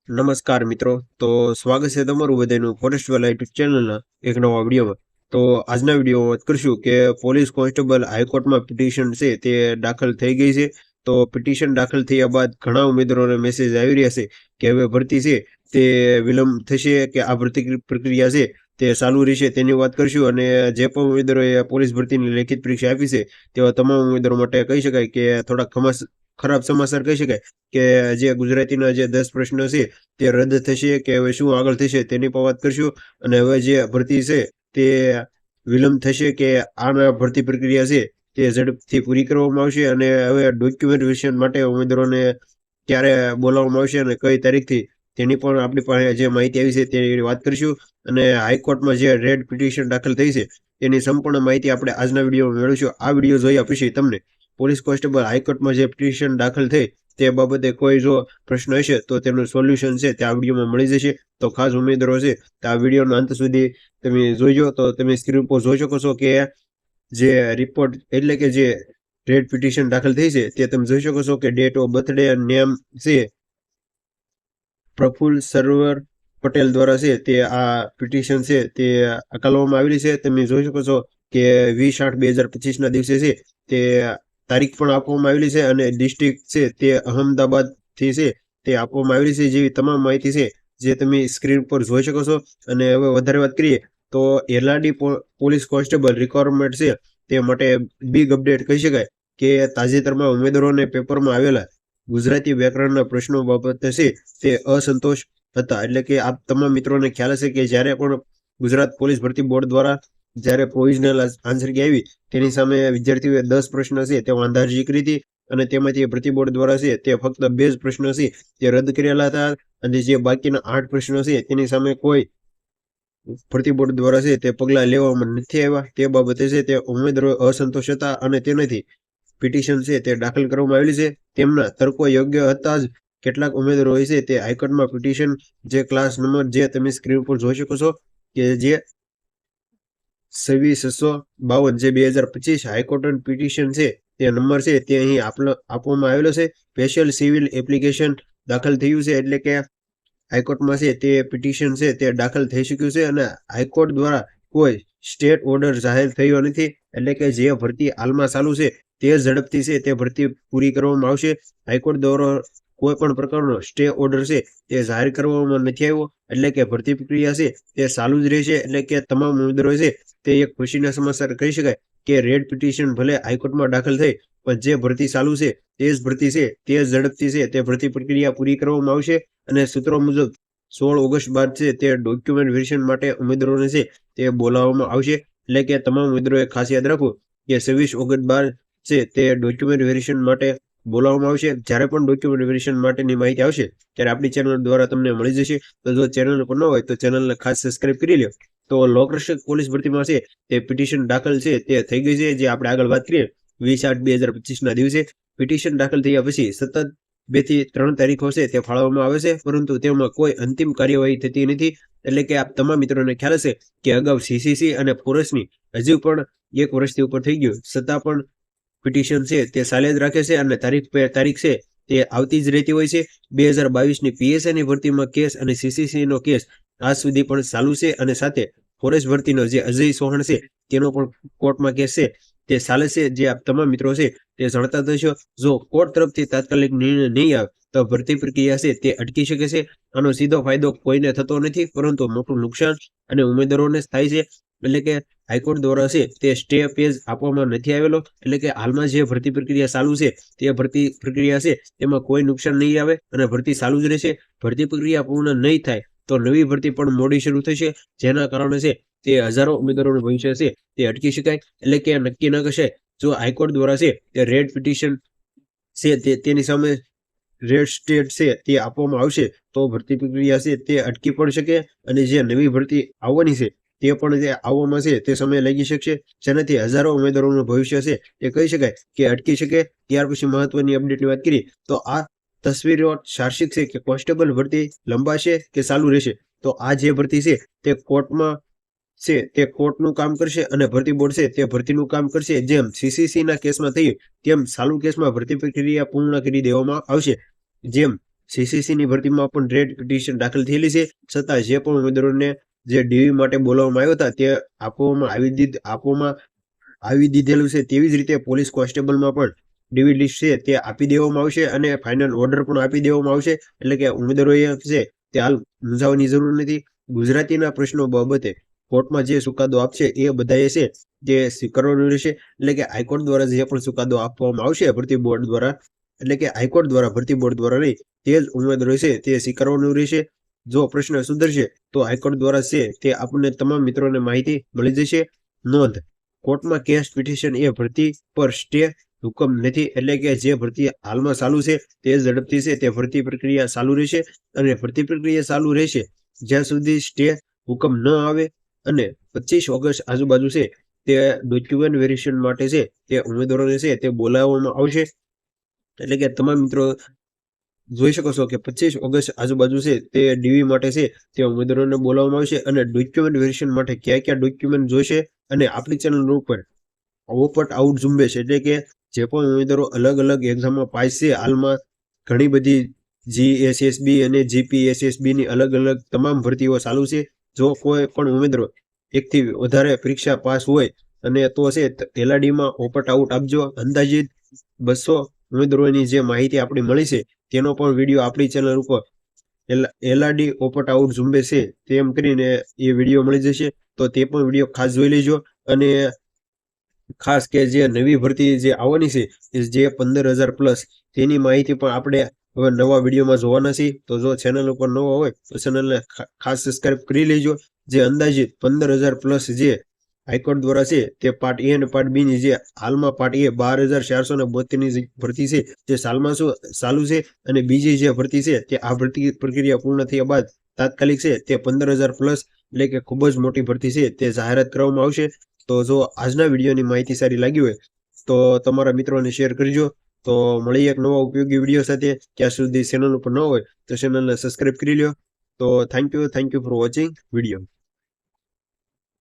નમસ્કાર મિત્રો. તો સ્વાગત છે તમારું બધાનું ફોરેસ્ટ વેલા યુટ્યુબ ચેનલના એક નવા વિડીયોમાં. તો આજના વિડીયોમાં વાત કરશું કે પોલીસ કોન્સ્ટેબલ હાઈકોર્ટમાં પિટિશન છે તે દાખલ થઈ ગઈ છે. તો પિટિશન દાખલ થયા બાદ ઘણા ઉમેદવારોને મેસેજ આવી રહ્યા છે કે હવે ભરતી છે તે વિલંબ થશે કે આ ભરતી પ્રક્રિયા છે તે ચાલુ રહેશે તેની વાત કરશું. અને જે પણ ઉમેદવારોએ પોલીસ ભરતીની લેખિત પરીક્ષા આપી છે તેવા તમામ ઉમેદવારો માટે કહી શકાય કે થોડા ખરાબ સમાચાર કહી શકાય કે જે ગુજરાતીના જે 10 પ્રશ્નો છે તે રદ થશે કે હવે શું આગળ થશે તેની પણ વાત કરશું. અને હવે જે ભરતી છે તે વિલંબ થશે કે આના ભરતી પ્રક્રિયા છે તે ઝડપથી પૂરી કરવામાં આવશે. અને હવે ડોક્યુમેન્ટેશન માટે ઉમેદવારોને ક્યારે બોલાવવામાં આવશે અને કઈ તારીખથી તેની પણ આપણી પાસે જે માહિતી આવી છે તેની વાત કરીશું. અને હાઈકોર્ટમાં જે રેડ પિટિશન દાખલ થઈ છે તેની સંપૂર્ણ માહિતી આપણે આજના વિડીયોમાં મેળવીશું. આ વિડીયો જોયા પછી તમને પોલીસ કોન્સ્ટેબલ હાઈકોર્ટમાં જે પિટિશન દાખલ થઈ તે બાબતે કોઈ જો પ્રશ્ન હશે તો તેનું સોલ્યુશન છે તે આ વિડીયોમાં મળી જશે. તો ખાસ ઉમેદવારો છે તો આ વિડીયોના અંત સુધી તમે જોઈજો. તો તમે સ્ક્રીન પર જોઈ શકો છો કે જે રિપોર્ટ એટલે કે જે રેડ પિટિશન દાખલ થઈ છે તે તમે જોઈ શકો છો કે ડેટ ઓફ બર્થડે નેમ છે પ્રફુલ્લ સર્વર પટેલ દ્વારા છે તે આ પિટિશન છે તે અકાલવામાં આવેલી છે. તમે જોઈ શકો છો કે 20/8/2025 દિવસે છે તે તારીખ પણ આપવામાં આવેલી છે અને ડિસ્ટ્રિક્ટ છે તે અહમદાબાદથી છે તે આપવામાં આવેલી છે. જેવી તમામ માહિતી છે જે તમે સ્ક્રીન પર જોઈ શકો છો. અને હવે વધારે વાત કરીએ તો એલઆરડી પોલીસ કોન્સ્ટેબલ રિક્વાયરમેન્ટ છે તે માટે બિગ અપડેટ કહી શકાય કે તાજેતરમાં ઉમેદવારોને પેપરમાં આવેલા ગુજરાતી વ્યાકરણના પ્રશ્નો બાબતે છે તે અસંતોષ હતા. એટલે કે આપ તમામ મિત્રોને ખ્યાલ હશે કે જ્યારે પણ ગુજરાત પોલીસ ભરતી બોર્ડ દ્વારા જ્યારે પ્રોવિઝનલ આન્સર કી આવી તેની સામે વિદ્યાર્થીઓએ 10 પ્રશ્ન છે તે વાંધા અરજી કરી હતી. અને તેમાંથી ભરતી બોર્ડ દ્વારા છે તે ફક્ત 2 જ પ્રશ્નો છે તે રદ કરેલા હતા. અને જે બાકીના 8 પ્રશ્નો છે તેની સામે કોઈ ભરતી બોર્ડ દ્વારા છે તે પગલાં લેવામાં નથી આવ્યા. તે બાબતે છે તે ઉમેદવારો અસંતોષ હતા અને તેનાથી પિટિશન છે તે દાખલ કરવામાં આવેલી છે. તેમના તર્કો યોગ્ય હતા જ કેટલાક ઉમેદવારો હોય છે તે હાઈકોર્ટમાં પિટિશન જે ક્લાસ નંબર જે તમે સ્ક્રીન પર જોઈ શકો છો કે જે 2652 જે 2025 હાઈકોર્ટ પિટિશન છે તે નંબર છે તે અહીં આપવામાં આવેલો છે. સ્પેશિયલ સિવિલ એપ્લિકેશન દાખલ થયું છે એટલે કે હાઈકોર્ટમાં છે તે પિટિશન છે તે દાખલ થઈ શક્યું છે. અને હાઈકોર્ટ દ્વારા કોઈ સ્ટેટ ઓર્ડર જાહેર થયો નથી. એટલે કે જે ભરતી હાલમાં ચાલુ છે તે ઝડપથી છે તે ભરતી પૂરી કરવામાં આવશે. હાઈકોર્ટ દ્વારા કોઈ પણ પ્રકારનો સ્ટે ઓર્ડર છે તે જાહેર કરવામાં નથી આવ્યો. એટલે કે ભરતી પ્રક્રિયા છે તે ચાલુ જ રહેશે. એટલે કે તમામ ઉમેદવારો છે તે એક ખુશીના સમાચાર કહી શકાય કે રેડ પિટિશન ભલે હાઈકોર્ટમાં દાખલ થઈ પણ જે ભરતી ચાલુ છે તે જ ભરતી છે તે ઝડપથી છે તે ભરતી પ્રક્રિયા પૂરી કરવામાં આવશે. અને સૂત્રો મુજબ 16 ઓગસ્ટ બાદ છે તે ડોક્યુમેન્ટ વેરિફિકેશન માટે ઉમેદવારોને છે તે બોલાવવામાં આવશે. એટલે કે તમામ ઉમેદવારોએ ખાસ યાદ રાખવું કે 26 ઓગસ્ટ બાદ છે તે ડોક્યુમેન્ટ વેરિફિકેશન માટે બોલાવવામાં આવશે. જ્યારે પણ ડોક્યુમેન્ટ વેરિફિકેશન માટેની માહિતી આવશે ત્યારે આપણી ચેનલ દ્વારા તમને મળી જશે. તો જો ચેનલ પર ન હોય તો ચેનલને ખાસ સબસ્ક્રાઇબ કરી લો. તો લોકરક્ષક પોલીસ ભરતીમાં છે તે પિટિશન દાખલ છે તે થઈ ગઈ છે. જે આપણે આગળ વાત કરીએ 20/8/2025 દિવસે પિટિશન દાખલ થયા પછી સતત 2 થી 3 તારીખો છે તે ફાળવવામાં આવે છે, પરંતુ તેમાં કોઈ અંતિમ કાર્યવાહી થતી નથી. એટલે કે આપ તમામ મિત્રોને ખ્યાલ હશે કે અગાઉ સીસીસી અને ફોરેસ્ટની હજુ પણ 1 વર્ષથી ઉપર થઈ ગયું છતાં પણ પિટિશન છે તે ચાલે જ રાખે છે અને તારીખ છે તે આવતી જ રહેતી હોય છે. 2022ની પીએસઆઈની ભરતીમાં કેસ અને સીસીસીનો કેસ આજ સુધી પણ ચાલુ છે. અને સાથે ફોરેસ્ટ ભરતીનો જે અજય ચૌહાણ છે તેનો પણ કોર્ટમાં કેસ છે તે ચાલે છે. જે આપ તમામ મિત્રો છે તે જાણતા થશો. જો કોર્ટ તરફથી તાત્કાલિક નિર્ણય નહીં આવે તો ભરતી પ્રક્રિયા છે તે અટકી શકે છે. આનો સીધો ફાયદો કોઈને થતો નથી, પરંતુ મોટું નુકસાન અને ઉમેદવારોને થાય છે. એટલે કે હાઈકોર્ટ દ્વારા છે તે સ્ટે પેજ આપવામાં નથી આવેલો. એટલે કે હાલમાં જે ભરતી પ્રક્રિયા ચાલુ છે તે ભરતી પ્રક્રિયા છે તેમાં કોઈ નુકસાન નહીં આવે અને ભરતી ચાલુ જ રહેશે. ભરતી પ્રક્રિયા પૂર્ણ નહીં થાય તો નવી ભરતી પણ મોડી શરૂ થશે, જેના કારણે છે તે હજારો ઉમેદવારોનું ભવિષ્ય છે તે અટકી શકાય. એટલે કે નક્કી ન કશાય જો હાઈકોર્ટ દ્વારા છે તે રેડ પિટિશન છે તેની સામે રેડ સ્ટેટ છે તે આપવામાં આવશે તો ભરતી પ્રક્રિયા છે તે અટકી પણ શકે. અને જે નવી ભરતી આવવાની છે તે પણ જે આવવામાં છે તે સમય લાગી શકશે, જેનાથી હજારો ઉમેદવારોનું ભવિષ્ય છે તે કહી શકાય કે અટકી શકે. ત્યાર પછી મહત્વની અપડેટની વાત કરીએ તો આ તસવીરો સાર્ષિક છે કે કોન્સ્ટેબલ ભરતી લંબાશે કે ચાલુ રહેશે. તો આ જે ભરતી છે તે કોર્ટમાં છે તે કોર્ટનું કામ કરશે અને ભરતી બોર્ડ છે તે ભરતીનું કામ કરશે. જેમ સીસીસીના કેસમાં થયું તેમ ચાલુ કેસમાં ભરતી પ્રક્રિયા પૂર્ણ કરી દેવામાં આવશે. જેમ CCC ની ભરતીમાં પણ રેડ પિટિશન દાખલ થયેલી છે, છતાં જે પણ ઉમેદવારોને જે ડીવી માટે બોલાવવામાં આવ્યા હતા તે આપવામાં આવી દીધેલું છે. તેવી જ રીતે પોલીસ કોન્સ્ટેબલમાં પણ ડીવી લિસ્ટ છે તે આપી દેવામાં આવશે અને ફાઇનલ ઓર્ડર પણ આપી દેવામાં આવશે. એટલે કે ઉમેદવારોએ છે તે હાલ મૂંઝાવવાની જરૂર નથી. ગુજરાતીના પ્રશ્નો બાબતે કોર્ટમાં જે ચુકાદો આપશે એ બધાએ છે જે સ્વીકારવાનું રહેશે. એટલે કે હાઈકોર્ટ દ્વારા જે પણ ચુકાદો આપવામાં આવશે ભરતી બોર્ડ દ્વારા, એટલે કે હાઈકોર્ટ દ્વારા ભરતી બોર્ડ દ્વારા નહીં, તે જ ઉમેદવારો છે તે સ્વીકારવાનું રહેશે. જો પ્રશ્ન સુધરશે તો હાઈકોર્ટ દ્વારા છે તે આપણને તમામ મિત્રોને માહિતી મળી જશે. નોંધ: કોર્ટમાં કેસ પિટિશન એ ભરતી પર સ્ટે હુકમ નથી. એટલે કે જે ભરતી હાલમાં ચાલુ છે તે ઝડપથી છે તે ભરતી પ્રક્રિયા ચાલુ રહેશે અને ભરતી પ્રક્રિયા ચાલુ રહેશે જ્યાં સુધી સ્ટે હુકમ ન આવે. અને 25 ઓગસ્ટ આજુબાજુ છે તે ડોક્યુમેન્ટ વેરિફિકેશન માટે છે તે ઉમેદવારોને છે તે બોલાવવામાં આવશે. એટલે કે તમામ મિત્રો જોઈ શકો છો કે 25 ઓગસ્ટ આજુબાજુ છે તે ડીવી માટે છે તે ઉમેદવારોને બોલાવવામાં આવશે અને ડોક્યુમેન્ટ વેરિફિકેશન માટે કયા કયા ડોક્યુમેન્ટ જોઈશે અને આપણી ચેનલ ઉપર ઓપટ આઉટ ઝુંબેશ એટલે કે જે પણ ઉમેદવારો અલગ અલગ એક્ઝામમાં પાસ છે, હાલમાં ઘણી બધી GSSB અને GPSSB ની અલગ અલગ તમામ ભરતીઓ ચાલુ છે. જો કોઈ પણ ઉમેદવારો એકથી વધારે પરીક્ષા પાસ હોય અને તો છે LRDમાં ઓપટ આઉટ આપજો. અંદાજિત 200 ઉમેદવારોની જે માહિતી આપણી મળી છે તેનો પણ વિડીયો આપણી ચેનલ ઉપર LRD ઓપટ આઉટ ઝુંબેશ છે તેમ કરીને એ વિડીયો મળી જશે. તો તે પણ વિડીયો ખાસ જોઈ લેજો. અને ખાસ કે જે નવી ભરતી જે આવવાની છે જે 15,000+ તેની માહિતી પણ આપણે હવે નવા વિડીયોમાં જોવાના છે. તો જો ચેનલ ઉપર નવો હોય તો ચેનલને ખાસ સબસ્ક્રાઇબ કરી લેજો. જે અંદાજિત 15,000+ જે હાઈકોર્ટ દ્વારા છે તે પાર્ટ A અને પાર્ટ B ની જે હાલમાં પાર્ટ A 12,472 ની ભરતી છે જે સાલમાં ચાલુ છે અને બીજી જે ભરતી છે તે આ ભરતી પ્રક્રિયા પૂર્ણ થયા બાદ તાત્કાલિક છે તે 15,000+ એટલે કે ખૂબ જ મોટી ભરતી છે તે જાહેરાત કરવામાં આવશે. તો જો આજના વિડીયોની માહિતી સારી લાગી હોય તો તમારા મિત્રોને શેર કરજો. તો મળી એક નવા ઉપયોગી વિડીયો સાથે. ત્યાં સુધી ચેનલ ઉપર ન હોય તો ચેનલને સબસ્ક્રાઇબ કરી લો. તો thank you for watching video.